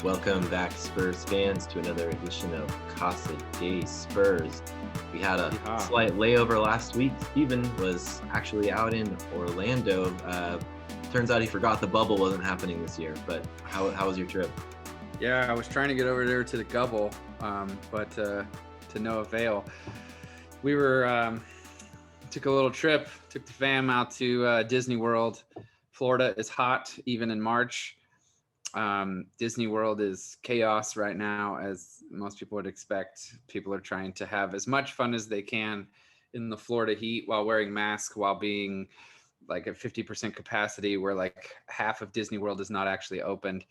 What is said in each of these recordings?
Welcome back, Spurs fans, to another edition of Casa De Spurs. We had a slight layover last week. Steven was actually out in Orlando. Turns out he forgot the bubble wasn't happening this year. But how was your trip? Yeah, I was trying to get over there to the Gubble, but to no avail. We took a little trip, took the fam out to Disney World. Florida is hot, even in March. Disney World is chaos right now, as most people would expect. People are trying to have as much fun as they can in the Florida heat while wearing masks, while being like at 50% capacity, where like half of Disney World is not actually opened.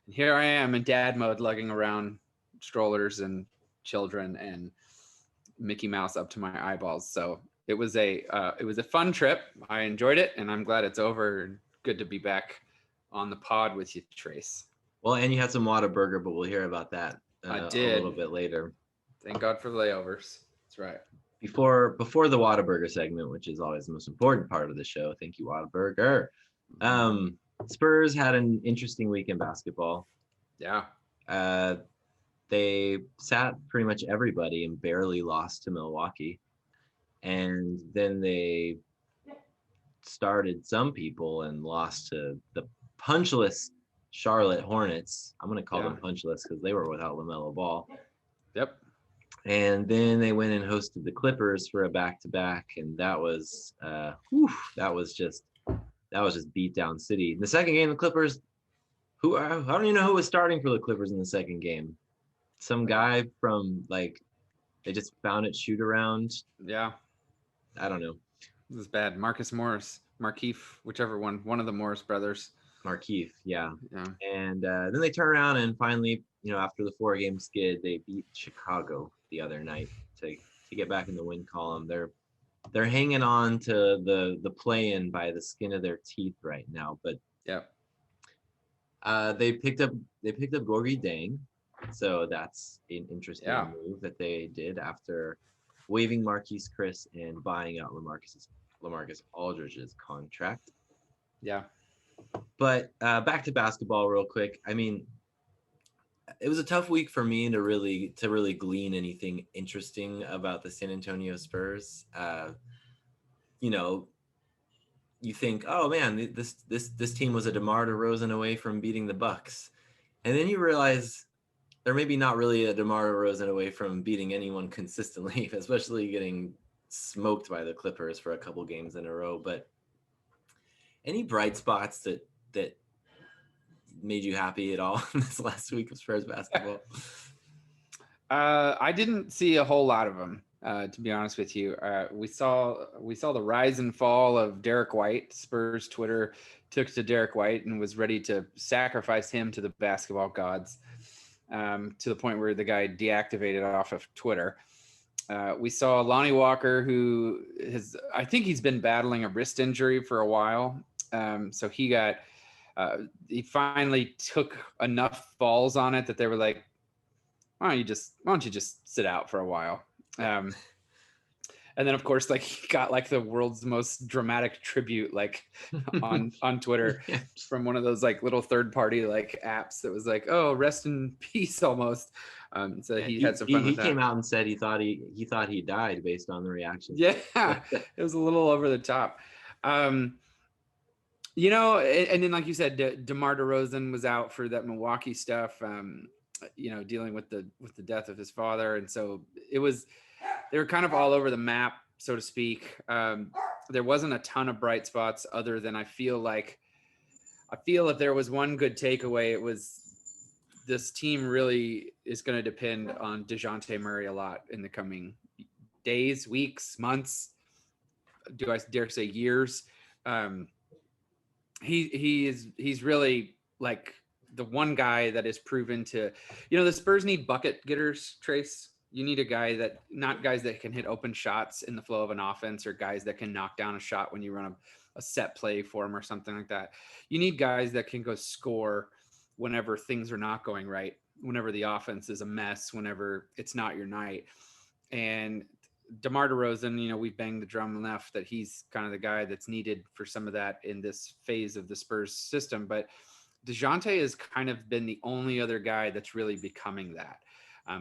And here I am in dad mode, lugging around strollers and children and Mickey Mouse up to my eyeballs. So it was a fun trip. I enjoyed it, and I'm glad it's over. Good to be back on the pod with you, Trace. Well, and you had some Whataburger, but we'll hear about that I did. a little bit later. Thank God for layovers. That's right. Before the Whataburger segment, which is always the most important part of the show. Thank you, Whataburger. Spurs had an interesting week in basketball. Yeah. They sat pretty much everybody and barely lost to Milwaukee. And then they started some people and lost to the punchless Charlotte Hornets. I'm going to call them punchless because they were without LaMelo Ball. Yep. And then they went and hosted the Clippers for a back-to-back, and that was just beat down city. The second game, the Clippers, I don't even know who was starting for the Clippers in the second game. Some guy from they just found it shoot around. Yeah. I don't know. This is bad. Markieff, whichever one of the Morris brothers. Markieff, yeah. And then they turn around and finally, after the 4-game skid, they beat Chicago the other night to get back in the win column. They're hanging on to the play-in by the skin of their teeth right now, but they picked up Gorgui Deng, so that's an interesting move that they did after waiving Marquise Chris and buying out LaMarcus Aldridge's contract. Yeah. But back to basketball real quick. I mean, it was a tough week for me to really glean anything interesting about the San Antonio Spurs. You think, oh man, this team was a DeMar DeRozan away from beating the Bucks, and then you realize they're maybe not really a DeMar DeRozan away from beating anyone consistently, especially getting smoked by the Clippers for a couple games in a row. But any bright spots that made you happy at all this last week of Spurs basketball? I didn't see a whole lot of them, to be honest with you. We saw the rise and fall of Derek White. Spurs Twitter took to Derek White and was ready to sacrifice him to the basketball gods, to the point where the guy deactivated off of Twitter. We saw Lonnie Walker, who I think he's been battling a wrist injury for a while. So he finally took enough balls on it that they were like, why don't you just sit out for a while? And then of course, he got the world's most dramatic tribute, on Twitter from one of those little third party apps that was oh, rest in peace almost. So he had some fun with that. He came out and said he thought he died based on the reaction. Yeah, it was a little over the top. And then like you said, DeMar DeRozan was out for that Milwaukee stuff, dealing with the death of his father. And so they were kind of all over the map, so to speak. There wasn't a ton of bright spots other than I feel if there was one good takeaway, it was this team really is going to depend on DeJounte Murray a lot in the coming days, weeks, months. Do I dare say years? He's really the one guy that is proven to, the Spurs need bucket getters, Trace. You need a guy not guys that can hit open shots in the flow of an offense, or guys that can knock down a shot when you run a set play for them or something like that. You need guys that can go score whenever things are not going right, whenever the offense is a mess, whenever it's not your night. And DeMar DeRozan, we've banged the drum enough that he's kind of the guy that's needed for some of that in this phase of the Spurs system. But DeJounte has kind of been the only other guy that's really becoming that.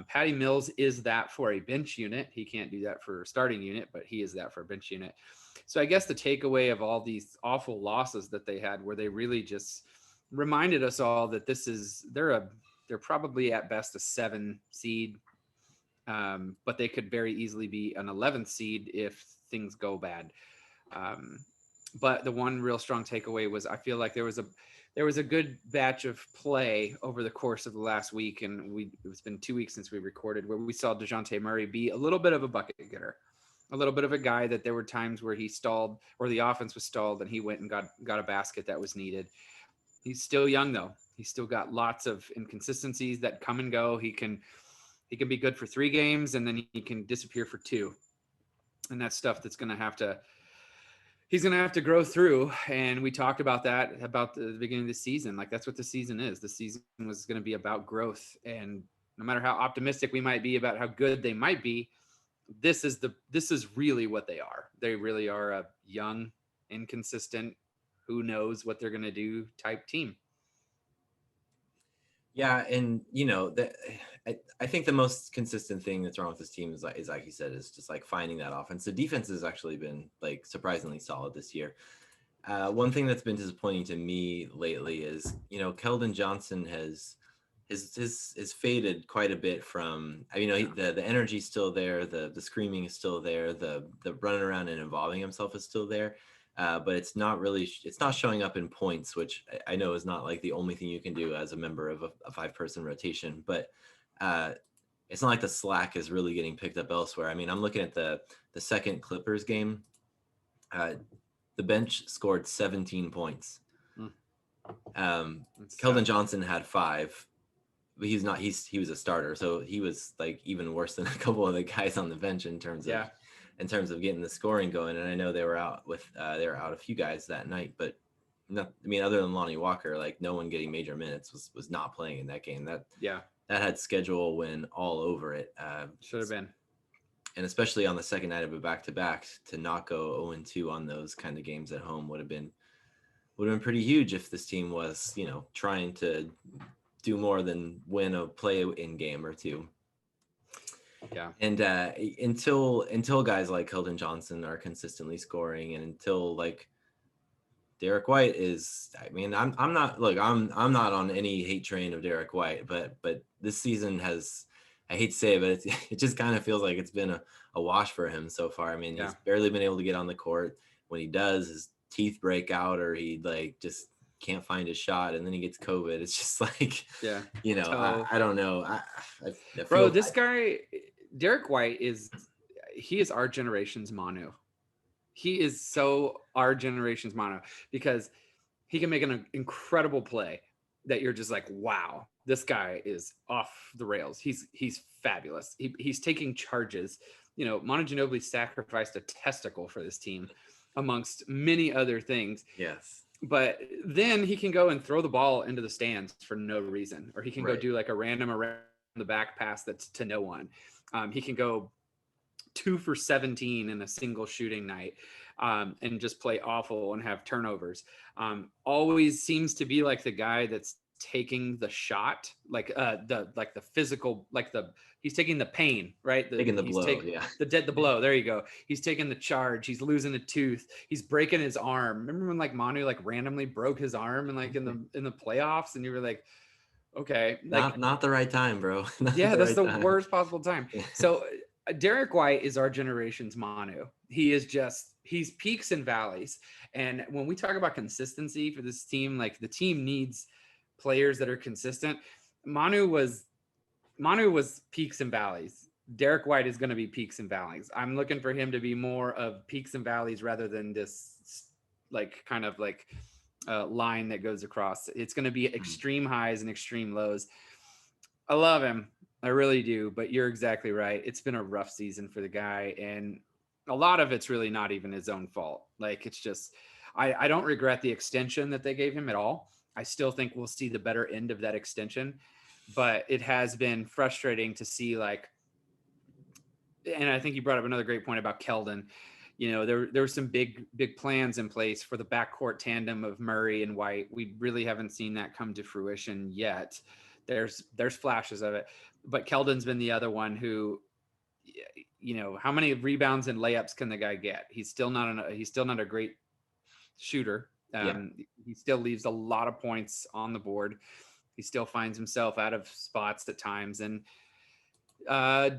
Patty Mills is that for a bench unit. He can't do that for a starting unit, but he is that for a bench unit. So I guess the takeaway of all these awful losses that they had, where they really just reminded us all that they're probably at best a 7 seed, but they could very easily be an 11th seed if things go bad. But the one real strong takeaway was I feel like there was a good batch of play over the course of the last week, and it's been 2 weeks since we recorded, where we saw DeJounte Murray be a little bit of a bucket getter, a little bit of a guy that there were times where he stalled or the offense was stalled and he went and got a basket that was needed. He's still young though. He's still got lots of inconsistencies that come and go. He can be good for 3 games and then he can disappear for 2. And that's stuff that's he's going to have to grow through. And we talked about that about the beginning of the season. Like that's what the season is. The season was going to be about growth. And no matter how optimistic we might be about how good they might be, this is really what they are. They really are a young, inconsistent, who knows what they're going to do type team. Yeah, and I think the most consistent thing that's wrong with this team is like you said, is just like finding that offense. The defense has actually been like surprisingly solid this year. One thing that's been disappointing to me lately is Keldon Johnson has faded quite a bit from. The energy's still there, the screaming is still there, the running around and involving himself is still there. But it's not showing up in points, which I know is not like the only thing you can do as a member of a 5-person rotation, but it's not like the slack is really getting picked up elsewhere. I mean, I'm looking at the second Clippers game. The bench scored 17 points. Keldon Johnson had 5, but he was a starter. So he was like even worse than a couple of the guys on the bench in terms of getting the scoring going. And I know they were out a few guys that night, but other than Lonnie Walker, like no one getting major minutes was not playing in that game. That had schedule win all over it. Should have been. And especially on the second night of a back-to-back, to not go 0-2 on those kind of games at home would have been pretty huge if this team was, trying to do more than win a play-in game or 2. Yeah. And until guys like Keldon Johnson are consistently scoring, and until like Derek White is, I'm not on any hate train of Derek White, but this season has, I hate to say it, but it just kind of feels like it's been a wash for him so far. I mean, he's barely been able to get on the court. When he does, his teeth break out, or he like just can't find his shot, and then he gets COVID. It's just like, I don't know. I Bro, this guy, Derek White he is our generation's Manu. He is so our generation's Manu, because he can make an incredible play that you're just like, wow, this guy is off the rails. He's fabulous. He's taking charges. Manu Ginobili sacrificed a testicle for this team amongst many other things. Yes. But then he can go and throw the ball into the stands for no reason, or he can go do like a random around the back pass that's to no one. He can go 2 for 17 in a single shooting night, and just play awful and have turnovers. Always seems to be like the guy that's taking the shot, like the physical, he's taking the pain, right? Taking the blow, the blow. There you go. He's taking the charge. He's losing a tooth. He's breaking his arm. Remember when like Manu like randomly broke his arm and like in the playoffs, and you were like, okay, like not the right time, bro. That's the worst possible time. So Derek White is our generation's Manu. He's peaks and valleys. And when we talk about consistency for this team, like the team needs players that are consistent. Manu was peaks and valleys. Derek White is going to be peaks and valleys. I'm looking for him to be more of peaks and valleys rather than this like kind of like line that goes across. It's going to be extreme highs and extreme lows. I love him. I really do. But you're exactly right. It's been a rough season for the guy. And a lot of it's really not even his own fault. Like it's just, I don't regret the extension that they gave him at all. I still think we'll see the better end of that extension, but it has been frustrating to see, like, and I think you brought up another great point about Keldon. there were some big plans in place for the backcourt tandem of Murray and White. We really haven't seen that come to fruition yet. There's flashes of it, but Keldon's been the other one who, how many rebounds and layups can the guy get? He's still not a great shooter. He still leaves a lot of points on the board. He still finds himself out of spots at times, and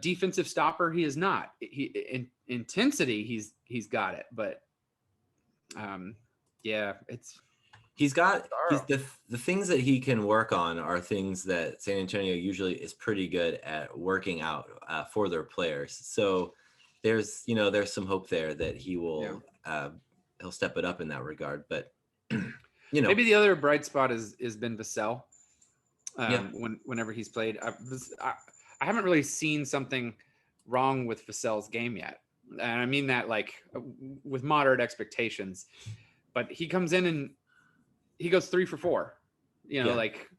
defensive stopper he is not. In intensity he's got it, but the things that he can work on are things that San Antonio usually is pretty good at working out for their players. So there's some hope there that he will he'll step it up in that regard. But maybe the other bright spot has been Vassell. Whenever he's played, I haven't really seen something wrong with Vassell's game yet. And I mean that like with moderate expectations, but he comes in and he goes 3 for 4, like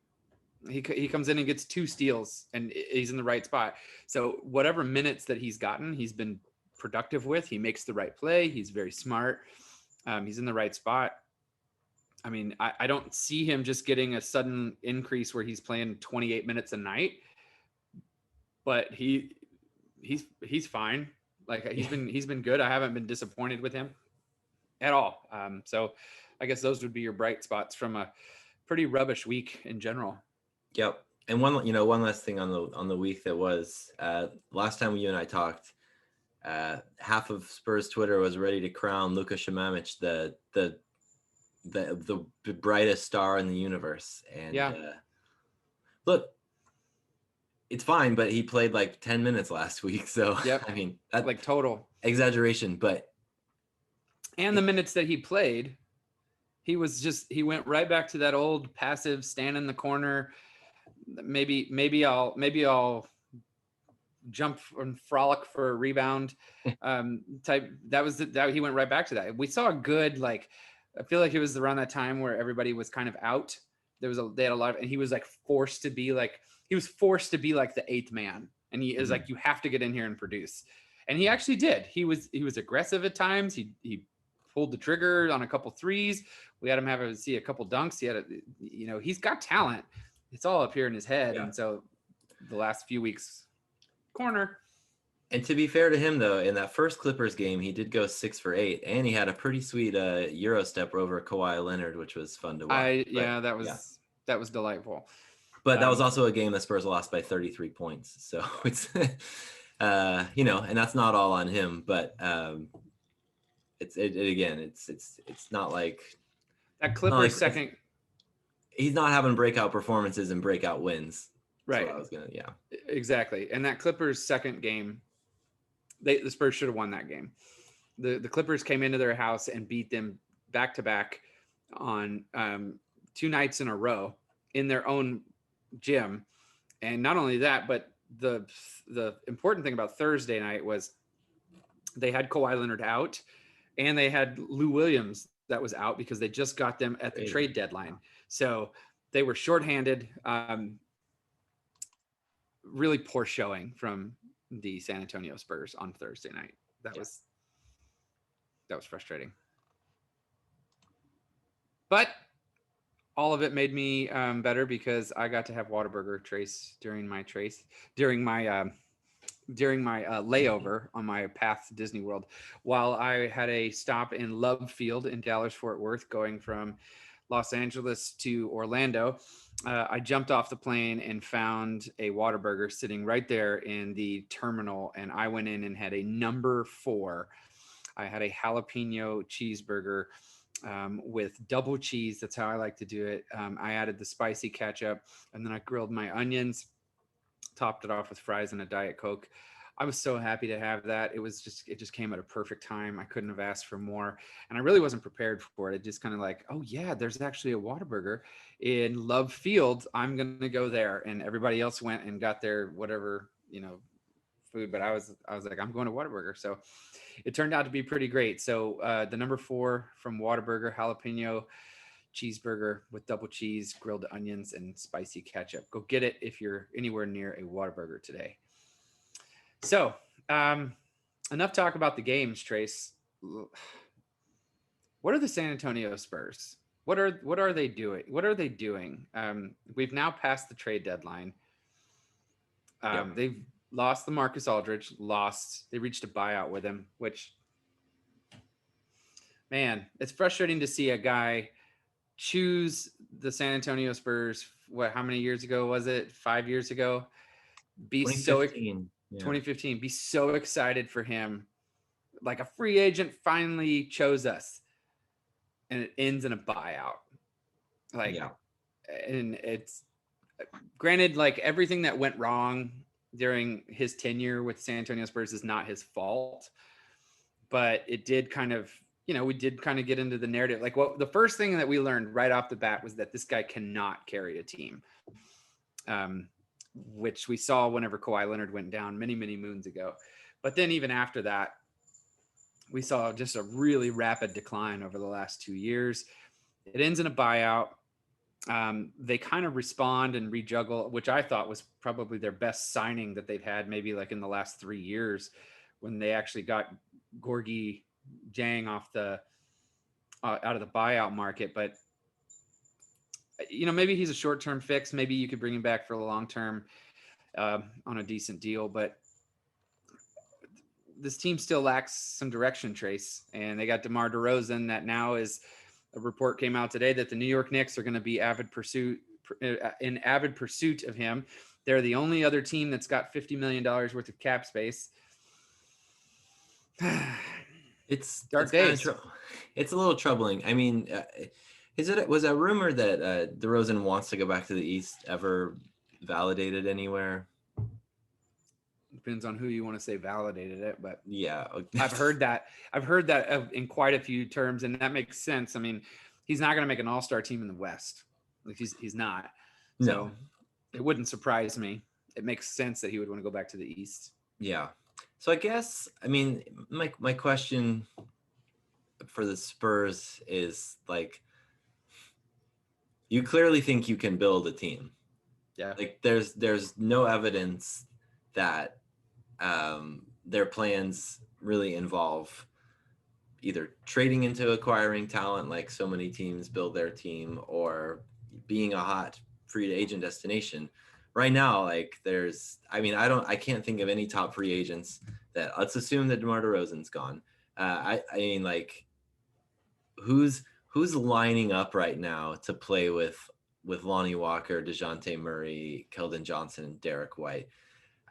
he comes in and gets 2 steals and he's in the right spot. So whatever minutes that he's gotten, he's been productive with. He makes the right play. He's very smart. He's in the right spot. I mean, I don't see him just getting a sudden increase where he's playing 28 minutes a night, but he's fine. Like he's been good. I haven't been disappointed with him at all. So I guess those would be your bright spots from a pretty rubbish week in general. Yep. And one last thing on the week that was last time you and I talked, half of Spurs Twitter was ready to crown Luka Šimanić the brightest star in the universe. And look, it's fine, but he played like 10 minutes last week. So I mean, that's like total exaggeration, and the minutes that he played, he went right back to that old passive stand in the corner. Maybe I'll jump and frolic for a rebound type. That he went right back to that. We saw a good, I feel like it was around that time where everybody was kind of out. They had a lot and he was like forced to be like the 8th man. And he is like, you have to get in here and produce. And he actually did. He was aggressive at times. He pulled the trigger on a couple threes. We had him see a couple dunks. He had he's got talent. It's all up here in his head. And so the last few weeks, corner. And to be fair to him, though, in that first Clippers game, he did go 6 for 8, and he had a pretty sweet Euro step over Kawhi Leonard, which was fun to watch. That was delightful. But that was also a game that Spurs lost by 33 points. So it's, and that's not all on him, but it's not like that Clippers second. He's not having breakout performances and breakout wins. Right. Exactly. And that Clippers second game, the Spurs should have won that game. The Clippers came into their house and beat them back to back on 2 nights in a row in their own gym. And not only that, but the important thing about Thursday night was they had Kawhi Leonard out and they had Lou Williams that was out because they just got them at the trade deadline. So they were shorthanded. Really poor showing from the San Antonio Spurs on Thursday night. That was frustrating. But all of it made me better because I got to have Whataburger Trace during my layover on my path to Disney World, while I had a stop in Love Field in Dallas-Fort Worth going from Los Angeles to Orlando. I jumped off the plane and found a Whataburger sitting right there in the terminal, and I went in and had a number 4. I had a jalapeno cheeseburger with double cheese. That's how I like to do it. I added the spicy ketchup, and then I grilled my onions, topped it off with fries and a Diet Coke. I was so happy to have that. It just came at a perfect time. I couldn't have asked for more. And I really wasn't prepared for it. It just kind of like, oh yeah, there's actually a Whataburger in Love Field. I'm going to go there. And everybody else went and got their whatever, food. But I was like, I'm going to Whataburger. So it turned out to be pretty great. So the number 4 from Whataburger, jalapeno cheeseburger with double cheese, grilled onions, and spicy ketchup. Go get it if you're anywhere near a Whataburger today. So enough talk about the games, Trace. what are the San Antonio Spurs? What are they doing? What are they doing? We've now passed the trade deadline. Yep. They've lost LaMarcus Aldridge. They reached a buyout with him, which, man, it's frustrating to see a guy choose the San Antonio Spurs. How many years ago was it? 5 years ago. Be so 2015. Yeah. 2015. Be so excited for him. Like a free agent finally chose us, and it ends in a buyout. Like, Yeah. and it's granted, like everything that went wrong during his tenure with San Antonio Spurs is not his fault, but it did kind of, we did kind of get into the narrative. Like, the first thing that we learned right off the bat was that this guy cannot carry a team, which we saw whenever Kawhi Leonard went down many, many moons ago. But then even after that, we saw just a really rapid decline over the last 2 years. It ends in a buyout. They kind of respond and rejuggle, which I thought was probably their best signing that they've had, maybe like in the last 3 years, when they actually got Gorgui Deng off out of the buyout market. But maybe he's a short-term fix. Maybe you could bring him back for the long-term on a decent deal. But this team still lacks some direction, Trace. And they got DeMar DeRozan, that now is, a report came out today that the New York Knicks are going to be in avid pursuit of him. They're the only other team that's got $50 million worth of cap space. It's dark days. It's a little troubling. I mean, was a rumor that DeRozan wants to go back to the East ever validated anywhere? Depends on who you want to say validated it, but yeah, I've heard that in quite a few terms, and that makes sense. I mean, he's not going to make an all-star team in the West. Like, he's not. So no, it wouldn't surprise me. It makes sense that he would want to go back to the East. Yeah. So I guess, I mean, my question for the Spurs is, like, you clearly think you can build a team. Yeah. Like, there's no evidence that their plans really involve either trading into acquiring talent, like so many teams build their team, or being a hot free agent destination. Right now, like, I can't think of any top free agents that, let's assume that DeMar DeRozan's gone. I mean, like, who's lining up right now to play with Lonnie Walker, DeJounte Murray, Keldon Johnson, and Derek White?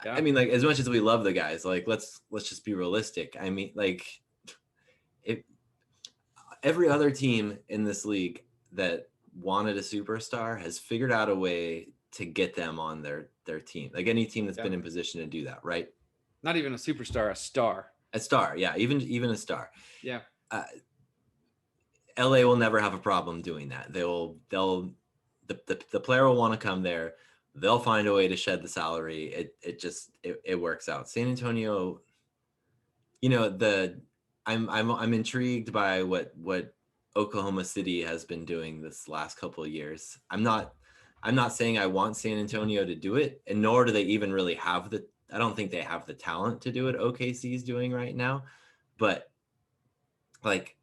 Yeah. I mean, like, as much as we love the guys, like, let's just be realistic. I mean, like, every other team in this league that wanted a superstar has figured out a way to get them on their team. Like, any team that's been in position to do that, right? Not even a superstar, a star. A star, yeah, even a star. Yeah. LA will never have a problem doing that. The player will want to come there. They'll find a way to shed the salary. It works out. San Antonio, I'm intrigued by what Oklahoma City has been doing this last couple of years. I'm not saying I want San Antonio to do it, and nor do they even really have I don't think they have the talent to do what OKC is doing right now. But, like,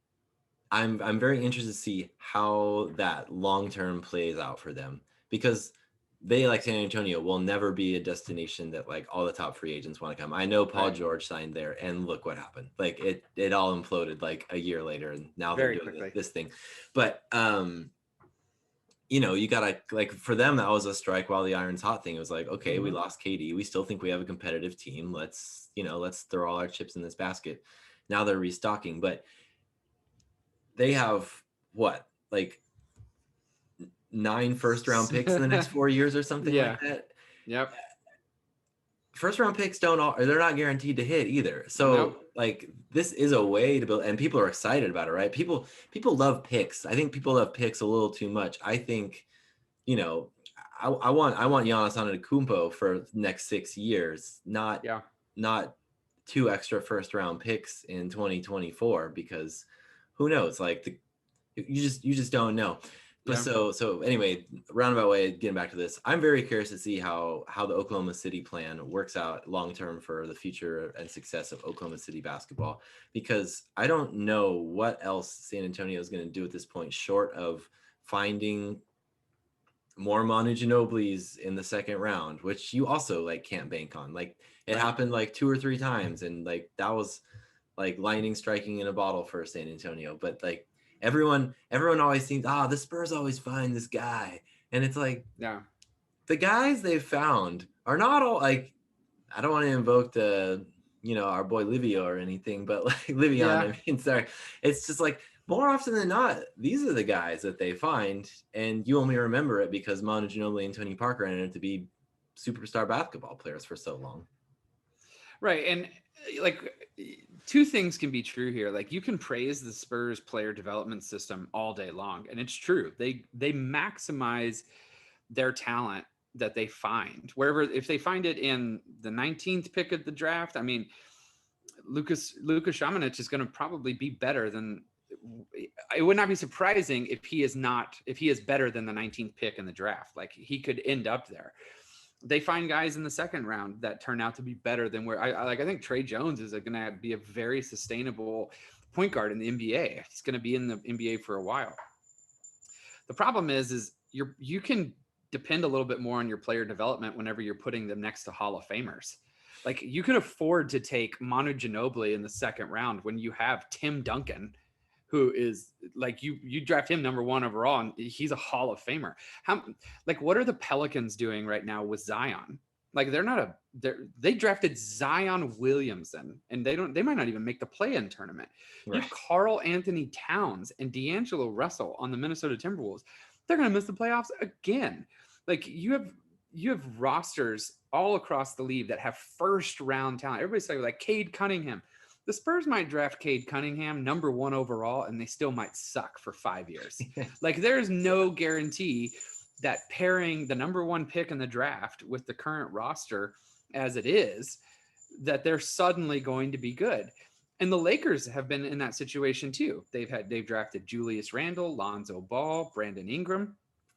I'm very interested to see how that long-term plays out for them, because they, like San Antonio, will never be a destination that, like, all the top free agents want to come. I know Paul George signed there, and look what happened. Like, it all imploded like a year later, and now they're doing this thing. But you gotta, like, for them, that was a strike while the iron's hot thing. It was like, okay, we lost KD, we still think we have a competitive team. Let's throw all our chips in this basket. Now they're restocking, but they have what, like, 9 first-round picks in the next 4 years or something like that. Yep. First-round picks they're not guaranteed to hit either. So like, this is a way to build, and people are excited about it, right? People love picks. I think people love picks a little too much. I think, I want Giannis Antetokounmpo for the next 6 years, not 2 extra first-round picks in 2024, because who knows? Like, you just don't know. But Yeah. so anyway, roundabout way, getting back to this, I'm very curious to see how the Oklahoma City plan works out long term for the future and success of Oklahoma City basketball, because I don't know what else San Antonio is going to do at this point, short of finding more Manu Ginobili's in the second round, which you also like can't bank on. Like it Right. happened like 2 or 3 times, and like that was like lightning striking in a bottle for San Antonio. But like everyone always thinks, the Spurs always find this guy, and it's like Yeah. the guys they've found are not all like, I don't want to invoke the our boy Livio or anything, but like Livion, Yeah. I mean, sorry, it's just like more often than not, these are the guys that they find, and you only remember it because Manu Ginobili and Tony Parker ended up to be superstar basketball players for so long. Right. And like two things can be true here. Like you can praise the Spurs player development system all day long, and it's true. They maximize their talent that they find wherever. If they find it in the 19th pick of the draft, I mean, Lukas Šamanić is going to probably be better than. It would not be surprising if he is better than the 19th pick in the draft. Like he could end up there. They find guys in the second round that turn out to be better than where I think Trey Jones is going to be a very sustainable point guard in the NBA. He's going to be in the NBA for a while. The problem is you can depend a little bit more on your player development whenever you're putting them next to Hall of Famers. Like you can afford to take Manu Ginobili in the second round when you have Tim Duncan, who is like you draft him number 1 overall, and he's a Hall of Famer. What are the Pelicans doing right now with Zion? Like they drafted Zion Williamson, and they might not even make the play-in tournament. Right. You have Karl Anthony Towns and D'Angelo Russell on the Minnesota Timberwolves. They're going to miss the playoffs again. Like you have rosters all across the league that have first round talent. Everybody's saying like Cade Cunningham. The Spurs might draft Cade Cunningham number 1 overall, and they still might suck for 5 years. Like there's no guarantee that pairing the number 1 pick in the draft with the current roster as it is, that they're suddenly going to be good. And the Lakers have been in that situation too. They've drafted Julius Randle, Lonzo Ball, Brandon Ingram.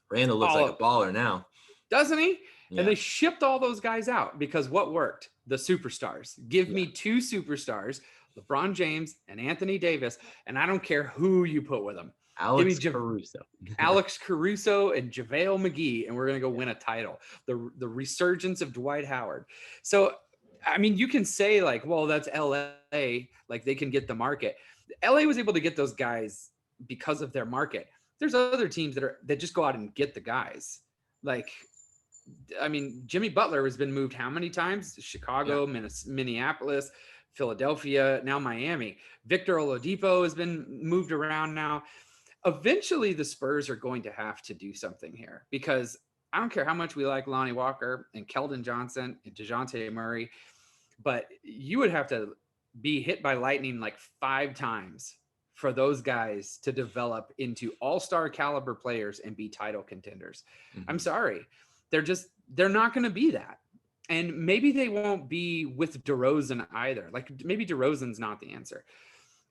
Randle looks like a baller now, doesn't he? Yeah. And they shipped all those guys out because what worked? The superstars. Give me 2 superstars, LeBron James and Anthony Davis, and I don't care who you put with them. Alex Caruso. Alex Caruso and JaVale McGee, and we're going to go win a title. The resurgence of Dwight Howard. So, I mean, you can say like, well, that's LA, like they can get the market. LA was able to get those guys because of their market. There's other teams that just go out and get the guys. Like, I mean, Jimmy Butler has been moved how many times? Chicago, Minneapolis, Philadelphia, now Miami. Victor Oladipo has been moved around now. Eventually, the Spurs are going to have to do something here because I don't care how much we like Lonnie Walker and Keldon Johnson and DeJounte Murray, but you would have to be hit by lightning like 5 times for those guys to develop into all-star caliber players and be title contenders. Mm-hmm. I'm sorry. They're not going to be that. And maybe they won't be with DeRozan either. Like maybe DeRozan's not the answer.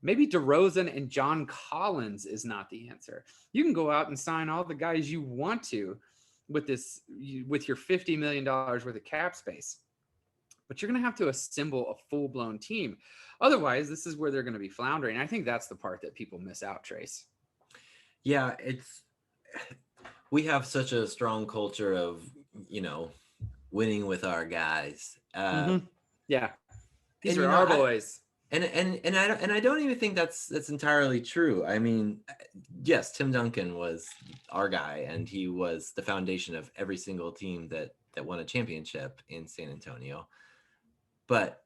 Maybe DeRozan and John Collins is not the answer. You can go out and sign all the guys you want to with your $50 million worth of cap space. But you're going to have to assemble a full-blown team. Otherwise, this is where they're going to be floundering. I think that's the part that people miss out, Trace. Yeah, we have such a strong culture of, winning with our guys. Yeah. These are our boys. And I don't even think that's entirely true. I mean, yes, Tim Duncan was our guy, and he was the foundation of every single team that won a championship in San Antonio. But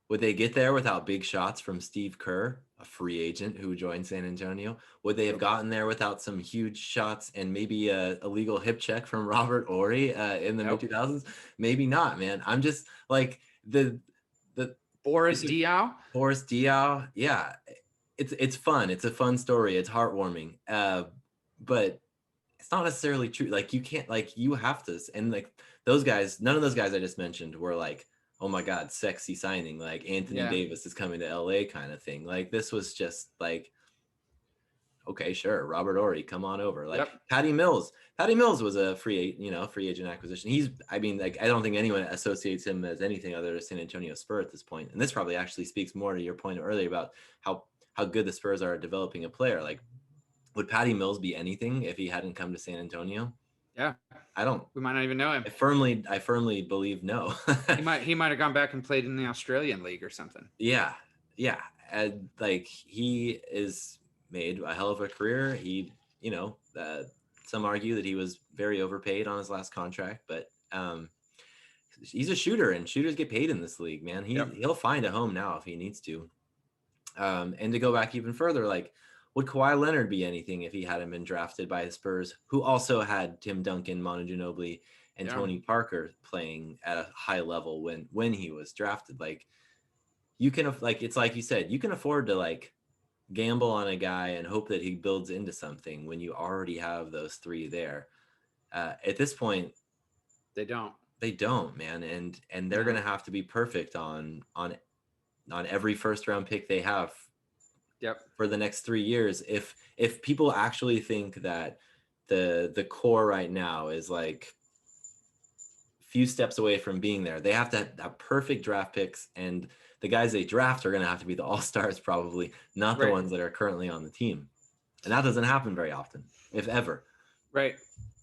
would they get there without big shots from Steve Kerr, a free agent who joined San Antonio? Would they have gotten there without some huge shots and maybe a illegal hip check from Robert Horry in the mid-2000s? Maybe not, man. I'm just like the Boris Diaw. Boris Diaw, yeah. It's fun. It's a fun story. It's heartwarming. But it's not necessarily true. Like you can't, like you have to, and like those guys, none of those guys I just mentioned were like, oh my God, sexy signing, like Anthony Davis is coming to LA kind of thing. Like this was just like, okay, sure, Robert Ory, come on over. Like Yep. Patty Mills. Patty Mills was a free agent acquisition. I don't think anyone associates him as anything other than San Antonio Spurs at this point. And this probably actually speaks more to your point earlier about how good the Spurs are at developing a player. Like, would Patty Mills be anything if he hadn't come to San Antonio? Yeah. I don't. We might not even know him. I firmly believe no. He might have gone back and played in the Australian League or something. Yeah. And like, he is made a hell of a career. He, some argue that he was very overpaid on his last contract, but he's a shooter, and shooters get paid in this league, man. He'll find a home now if he needs to. And to go back even further, like, would Kawhi Leonard be anything if he hadn't been drafted by the Spurs, who also had Tim Duncan, Manu Ginobili, and Tony Parker playing at a high level when he was drafted? Like, you can, like, it's like you said, you can afford to like gamble on a guy and hope that he builds into something when you already have those three there. At this point, they don't, man. And they're going to have to be perfect on every first round pick they have for the next 3 years. If people actually think that the core right now is like few steps away from being there, they have to have perfect draft picks, and the guys they draft are going to have to be the all-stars, probably not the ones that are currently on the team. And that doesn't happen very often, if ever. Right.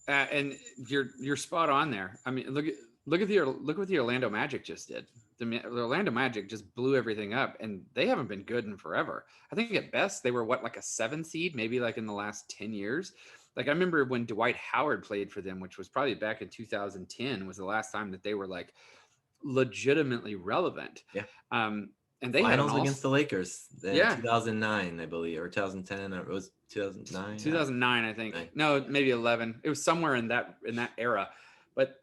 And you're spot on there. I mean, look what the Orlando Magic just did. The Orlando Magic just blew everything up, and they haven't been good in forever. I think at best they were like a 7 seed, maybe like in the last 10 years. Like, I remember when Dwight Howard played for them, which was probably back in 2010, was the last time that they were like legitimately relevant. Yeah. And they finals against the Lakers in 2009, I believe, or 2010, or it was 2009. 2009, I think. No, maybe 11. It was somewhere in that era. But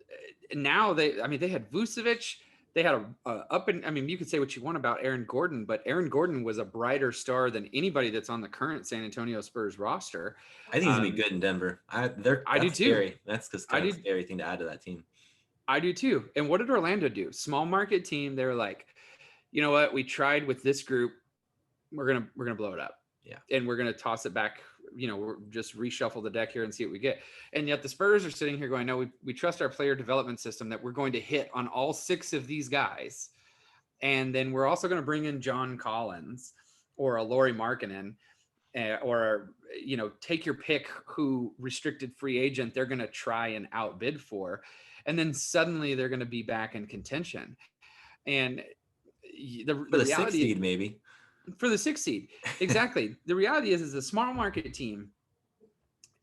now they had Vucevic. They had you could say what you want about Aaron Gordon, but Aaron Gordon was a brighter star than anybody that's on the current San Antonio Spurs roster. I think he's gonna be good in Denver. I do too. Scary. That's just kind of a scary thing to add to that team. I do too. And what did Orlando do? Small market team. They were like, you know what? We tried with this group. We're gonna blow it up. Yeah. And we're gonna toss it back. We're just reshuffle the deck here and see what we get. And yet the Spurs are sitting here going, no, we trust our player development system that we're going to hit on all 6 of these guys. And then we're also going to bring in John Collins or a Lauri Markkanen, or, take your pick who restricted free agent they're going to try and outbid for. And then suddenly they're going to be back in contention. And the reality, 6th seed, maybe. For the 6th seed. Exactly. The reality is a small market team,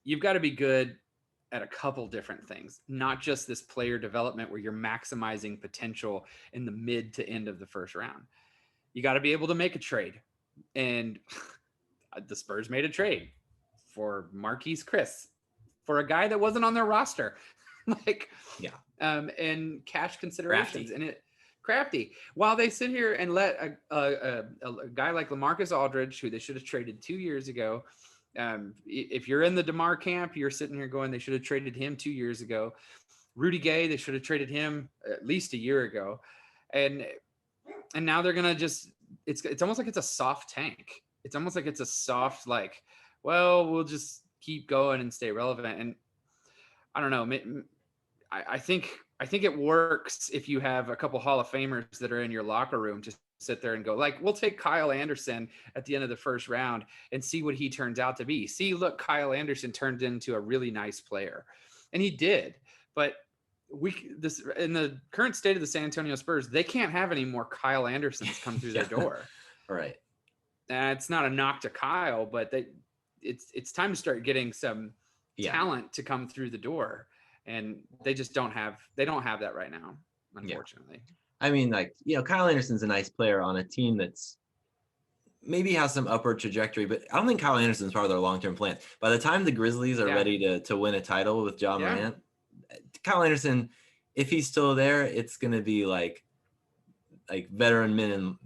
you've got to be good at a couple different things, not just this player development where you're maximizing potential in the mid to end of the first round. You got to be able to make a trade. And the Spurs made a trade for Marquise Chris, for a guy that wasn't on their roster. And cash considerations. Crafty. And it crafty. While they sit here and let a guy like LaMarcus Aldridge, who they should have traded 2 years ago. If you're in the DeMar camp, you're sitting here going, they should have traded him 2 years ago. Rudy Gay, they should have traded him at least a year ago. And now they're going to it's almost like it's a soft tank. It's almost like it's a soft, like, well, we'll just keep going and stay relevant. And I don't know. I think it works if you have a couple Hall of Famers that are in your locker room to sit there and go, like, we'll take Kyle Anderson at the end of the first round and see what he turns out to be. See, look, Kyle Anderson turned into a really nice player. And he did. But in the current state of the San Antonio Spurs, they can't have any more Kyle Andersons come through their door. Right. And it's not a knock to Kyle, but it's time to start getting some talent to come through the door. And they just don't have that right now, unfortunately. Yeah. I mean, like, Kyle Anderson's a nice player on a team that's maybe has some upward trajectory, but I don't think Kyle Anderson's part of their long-term plan. By the time the Grizzlies are ready to win a title with Ja Morant, Kyle Anderson, if he's still there, it's going to be like veteran minimum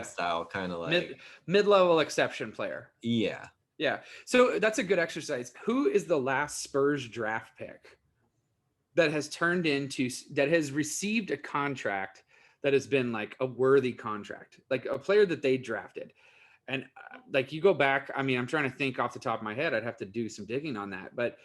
style, kind of like mid-level exception player. Yeah. Yeah. So that's a good exercise. Who is the last Spurs draft pick that has received a contract that has been like a worthy contract, like a player that they drafted? And like you go back, I mean, I'm trying to think off the top of my head. I'd have to do some digging on that, but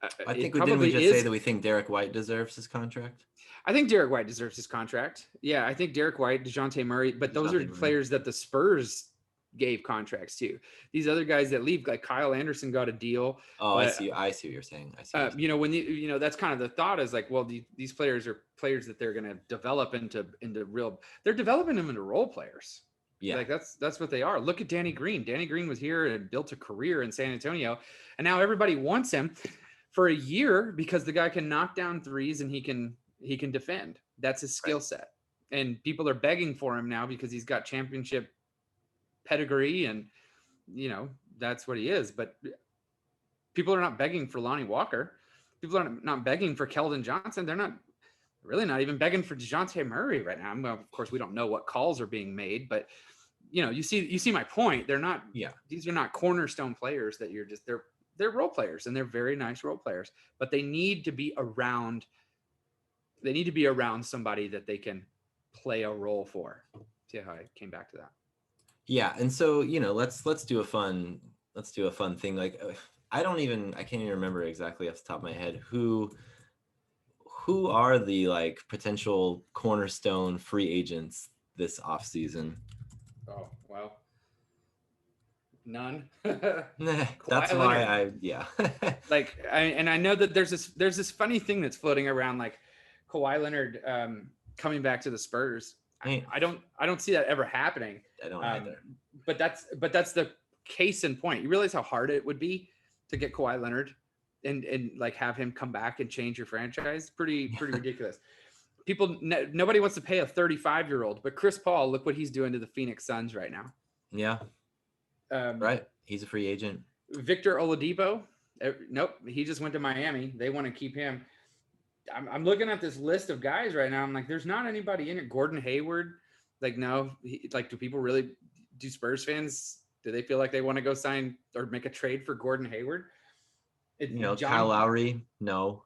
I it think didn't we probably just say is. that we think Derek White deserves his contract? I think Derek White deserves his contract. Yeah, I think Derek White, DeJounte Murray, but those are DeJounte Murray. players that the Spurs gave contracts to. These other guys that leave, like Kyle Anderson got a deal. Oh, I But see. I see what you're saying. I see. What you're saying. you know, when that's kind of the thought is like, well, these players are players that they're going to develop into real. They're developing them into role players. Yeah. Like that's what they are. Look at Danny Green. Danny Green was here and built a career in San Antonio, and now everybody wants him for a year because the guy can knock down threes and he can defend. That's his skill set. And people are begging for him now because he's got championship pedigree and that's what he is. But people are not begging for Lonnie Walker. People are not begging for Keldon Johnson. They're not really not even begging for DeJounte Murray right now. Well, of course, we don't know what calls are being made, but you see my point. They're not. Yeah. These are not cornerstone players that they're role players, and they're very nice role players. But they need to be around. They need to be around somebody that they can play a role for. See how I came back to that. Yeah, and so let's do a fun thing. Like I can't even remember exactly off the top of my head who are the like potential cornerstone free agents this offseason. Oh, well. None. That's why I know that there's this funny thing that's floating around, like Kawhi Leonard coming back to the Spurs. I don't see that ever happening. I don't either. But that's the case in point. You realize how hard it would be to get Kawhi Leonard and like have him come back and change your franchise. Pretty ridiculous. Nobody wants to pay a 35-year-old, but Chris Paul, look what he's doing to the Phoenix Suns right now. Yeah. Right. He's a free agent. Victor Oladipo. Nope. He just went to Miami. They want to keep him. I'm looking at this list of guys right now. I'm like, there's not anybody in it. Gordon Hayward. Like, no, do people really, do Spurs fans, do they feel like they want to go sign or make a trade for Gordon Hayward? Kyle Lowry. No.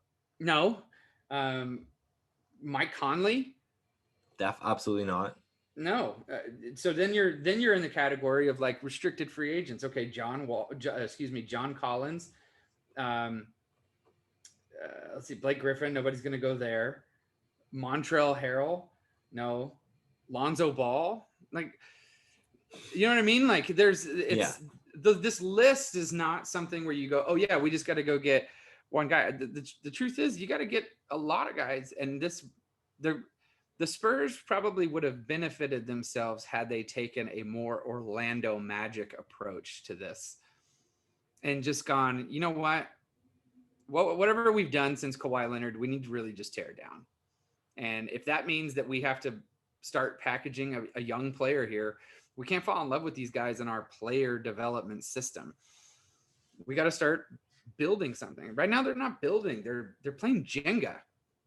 Mike Conley. Absolutely not. No. So then you're in the category of like restricted free agents. Okay. John Collins. Let's see, Blake Griffin. Nobody's going to go there. Montrezl Harrell. No. Lonzo Ball. Like, you know what I mean? Like this list is not something where you go, oh yeah, we just got to go get one guy. The truth is you got to get a lot of guys. And the Spurs probably would have benefited themselves had they taken a more Orlando Magic approach to this and just gone, you know what? Whatever we've done since Kawhi Leonard, we need to really just tear it down. And if that means that we have to start packaging a young player here, we can't fall in love with these guys in our player development system. We got to start building something. Right now, they're not building. They're playing Jenga.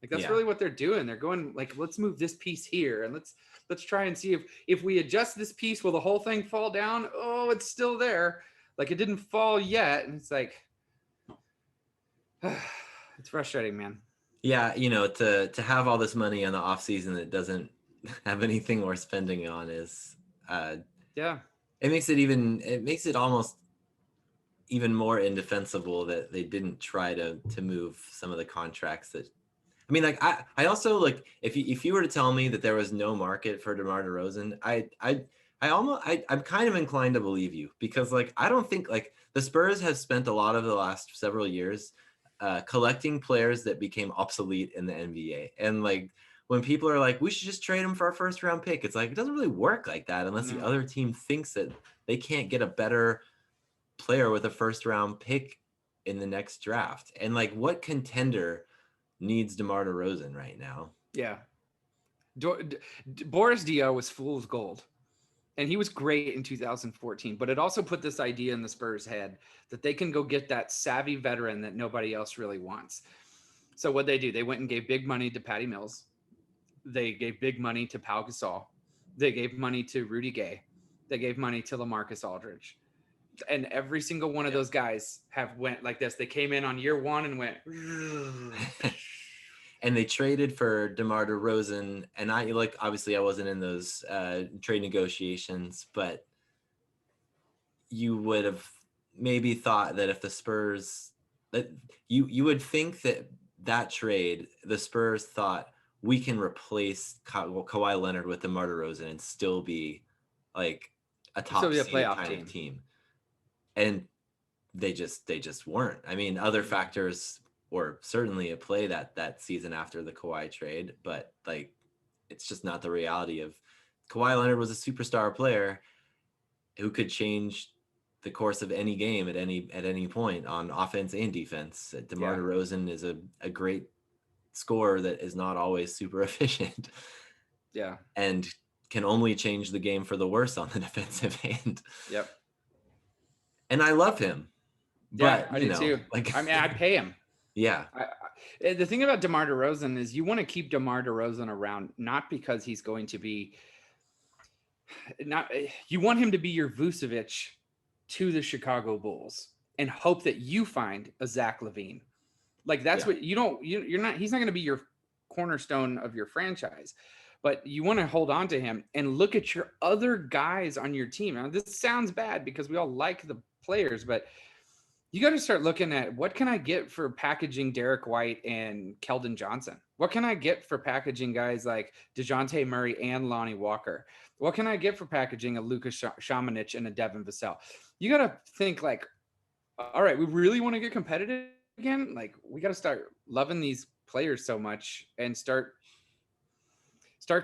Like that's really what they're doing. They're going like, let's move this piece here and let's try and see if we adjust this piece, will the whole thing fall down? Oh, it's still there. Like it didn't fall yet. And it's like, it's frustrating, man. Yeah, to have all this money in the off season that doesn't have anything worth spending on is it makes it almost even more indefensible that they didn't try to move some of the contracts that I mean, like I also like if you were to tell me that there was no market for DeMar DeRozan, I'm kind of inclined to believe you because like I don't think like the Spurs have spent a lot of the last several years collecting players that became obsolete in the NBA. And like when people are like, we should just trade him for our first round pick, it's like it doesn't really work like that unless the other team thinks that they can't get a better player with a first round pick in the next draft. And like what contender needs DeMar DeRozan right now? Yeah. Boris Dio was fool's gold. And he was great in 2014, but it also put this idea in the Spurs' head that they can go get that savvy veteran that nobody else really wants. So what they do, they went and gave big money to Patty Mills. They gave big money to Pau Gasol. They gave money to Rudy Gay. They gave money to LaMarcus Aldridge. And every single one of those guys have went like this. They came in on year one and went. And they traded for DeMar DeRozan. And obviously I wasn't in those trade negotiations, but you would have maybe thought that if the Spurs, that you would think that trade, the Spurs thought we can replace Kawhi Leonard with DeMar DeRozan and still be like a top be a seed playoff kind of team. And they just weren't. I mean, other factors were certainly at play that season after the Kawhi trade, but like it's just not the reality of Kawhi Leonard was a superstar player who could change the course of any game at any point on offense and defense. DeMar DeRozan is a great scorer that is not always super efficient. Yeah. And can only change the game for the worse on the defensive end. Yep. And I love him. Yeah, but, I do too. Like, I mean, I'd pay him. Yeah. The thing about DeMar DeRozan is you want to keep DeMar DeRozan around, not because he's going to be you want him to be your Vucevic to the Chicago Bulls and hope that you find a Zach LaVine. Like that's what he's not going to be your cornerstone of your franchise, but you want to hold on to him and look at your other guys on your team. Now, this sounds bad because we all like the players, but you got to start looking at what can I get for packaging Derek White and Keldon Johnson? What can I get for packaging guys like DeJounte Murray and Lonnie Walker? What can I get for packaging a Lucas Shamanich and a Devin Vassell? You got to think like, all right, we really want to get competitive again. Like we got to start loving these players so much and start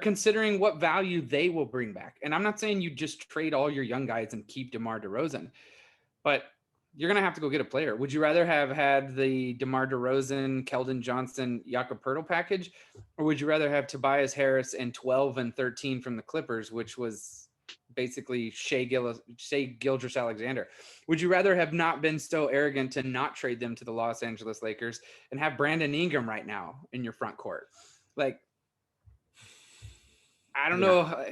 considering what value they will bring back. And I'm not saying you just trade all your young guys and keep DeMar DeRozan, but you're going to have to go get a player. Would you rather have had the DeMar DeRozan, Keldon Johnson, Jakob Poeltl package, or would you rather have Tobias Harris and 12 and 13 from the Clippers, which was basically Shai Gilgeous-Alexander? Would you rather have not been so arrogant to not trade them to the Los Angeles Lakers and have Brandon Ingram right now in your front court? Like, I don't know.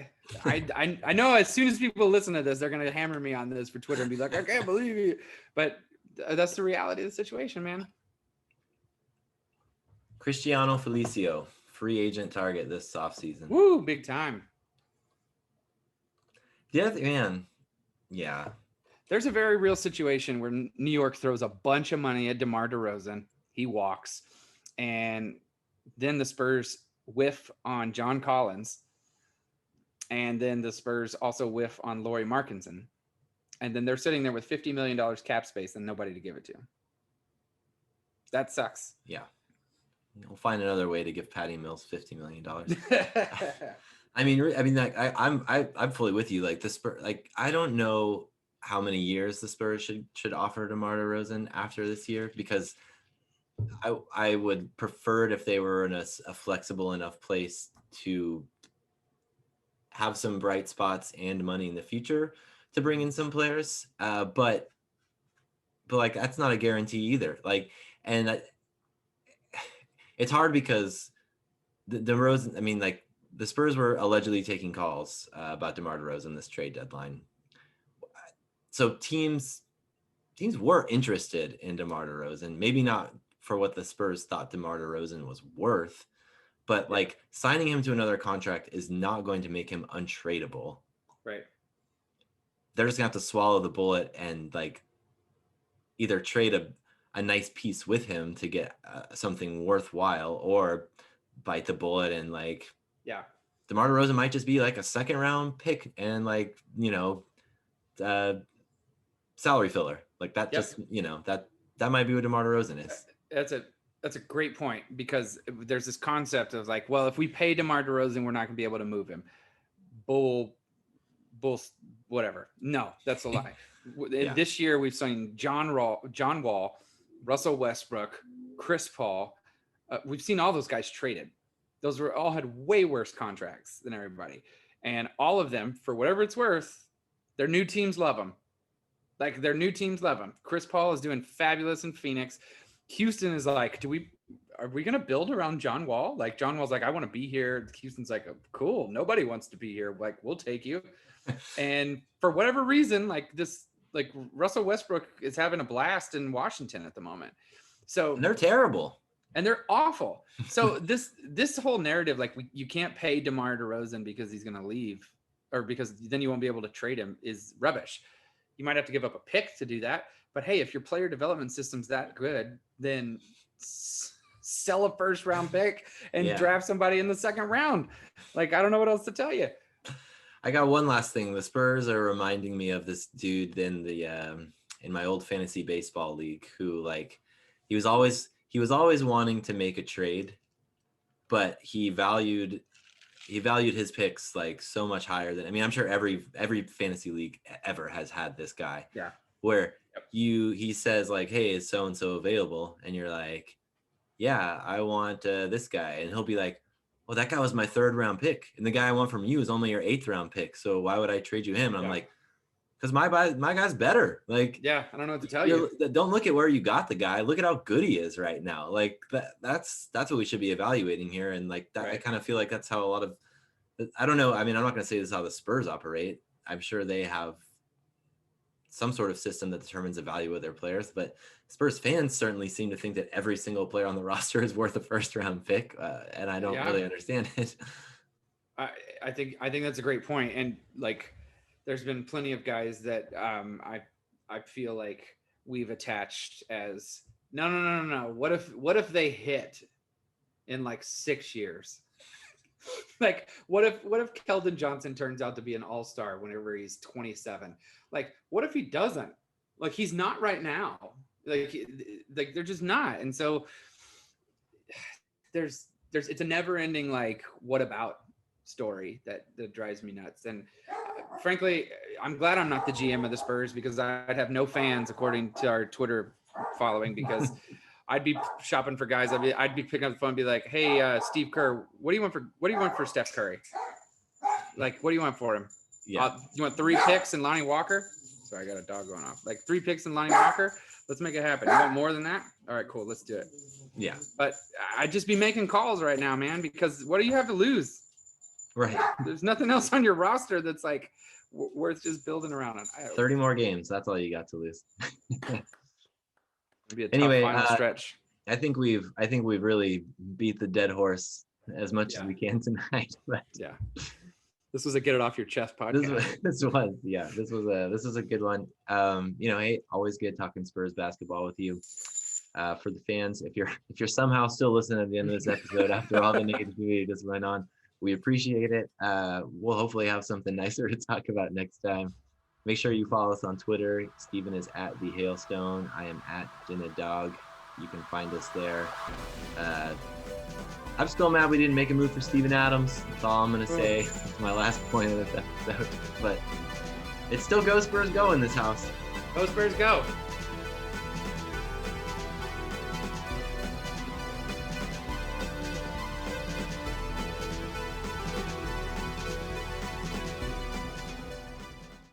I know as soon as people listen to this, they're going to hammer me on this for Twitter and be like, I can't believe you. But that's the reality of the situation, man. Cristiano Felicio, free agent target this offseason. Woo, big time. Yeah, man. Yeah. There's a very real situation where New York throws a bunch of money at DeMar DeRozan. He walks. And then the Spurs whiff on John Collins. And then the Spurs also whiff on Lauri Markkanen. And then they're sitting there with $50 million cap space and nobody to give it to. That sucks. Yeah. We'll find another way to give Patty Mills $50 million. I mean, like I'm fully with you. Like the Spurs, like I don't know how many years the Spurs should offer DeMar DeRozan after this year, because I would prefer it if they were in a flexible enough place to have some bright spots and money in the future to bring in some players. But like, that's not a guarantee either. Like, and it's hard because the DeRozan, I mean, like the Spurs were allegedly taking calls about DeMar DeRozan this trade deadline. So teams were interested in DeMar DeRozan, maybe not for what the Spurs thought DeMar DeRozan was worth, but like signing him to another contract is not going to make him untradeable. Right. They're just gonna have to swallow the bullet and like either trade a nice piece with him to get something worthwhile, or bite the bullet and like, DeMar DeRozan might just be like a second round pick and like, salary filler like that. Just, that might be what DeMar DeRozan is. That's a great point, because there's this concept of like, well, if we pay DeMar DeRozan, we're not gonna be able to move him. Bull, whatever. No, that's a lie. This year we've seen John Wall, Russell Westbrook, Chris Paul. We've seen all those guys traded. Those all had way worse contracts than everybody, and all of them, for whatever it's worth, their new teams love them. Like their new teams love them. Chris Paul is doing fabulous in Phoenix. Houston is like, are we going to build around John Wall? Like John Wall's like, I want to be here. Houston's like, cool. Nobody wants to be here. Like, we'll take you. And for whatever reason, like Russell Westbrook is having a blast in Washington at the moment. So and they're terrible. And they're awful. So this whole narrative, like you can't pay DeMar DeRozan because he's going to leave, or because then you won't be able to trade him, is rubbish. You might have to give up a pick to do that. But hey, if your player development system's that good, then sell a first round pick and draft somebody in the second round. Like, I don't know what else to tell you. I got one last thing. The Spurs are reminding me of this dude in my old fantasy baseball league who, like, he was always wanting to make a trade, but he valued his picks like so much higher than, I mean, I'm sure every fantasy league ever has had this guy. Yeah. Where he says like, hey, is so and so available? And you're like, yeah, I want this guy. And he'll be like, well, that guy was my 3rd round pick, and the guy I want from you is only your 8th round pick. So why would I trade you him? And I'm like, because my guy's better. Like, yeah, I don't know what to tell you. Don't look at where you got the guy. Look at how good he is right now. Like that's what we should be evaluating here. And like that, I kind of feel like that's how a lot of, I don't know. I mean, I'm not going to say this is how the Spurs operate. I'm sure they have some sort of system that determines the value of their players, but Spurs fans certainly seem to think that every single player on the roster is worth a 1st round pick. And I don't really understand it. I think that's a great point. And like, there's been plenty of guys that I feel like we've attached as no. What if they hit in like 6 years? Like, what if Keldon Johnson turns out to be an all-star whenever he's 27? Like, what if he doesn't? Like, he's not right now. Like they're just not. And so there's it's a never-ending like what about story that drives me nuts. And frankly, I'm glad I'm not the GM of the Spurs, because I'd have no fans according to our Twitter following, because I'd be shopping for guys. I'd be picking up the phone and be like, hey, Steve Kerr, what do you want for Steph Curry? Like, what do you want for him? Yeah. You want 3 picks and Lonnie Walker? Sorry, I got a dog going off. Like 3 picks and Lonnie Walker? Let's make it happen. You want more than that? All right, cool. Let's do it. Yeah. But I'd just be making calls right now, man, because what do you have to lose? Right. There's nothing else on your roster that's like worth just building around on. 30 more games. That's all you got to lose. Be a tough final stretch. I think we've really beat the dead horse as much as we can tonight. But yeah, this was a get it off your chest podcast. This was a good one. Hey, always good talking Spurs basketball with you. For the fans, if you're somehow still listening at the end of this episode after all the negativity just went on, we appreciate it. We'll hopefully have something nicer to talk about next time. Make sure you follow us on Twitter. Steven is at the Hailstone. I am at Dog. You can find us there. I'm still mad we didn't make a move for Steven Adams. That's all I'm going to say. It's my last point of this episode. But it's still Go Spurs Go in this house. Go Spurs Go.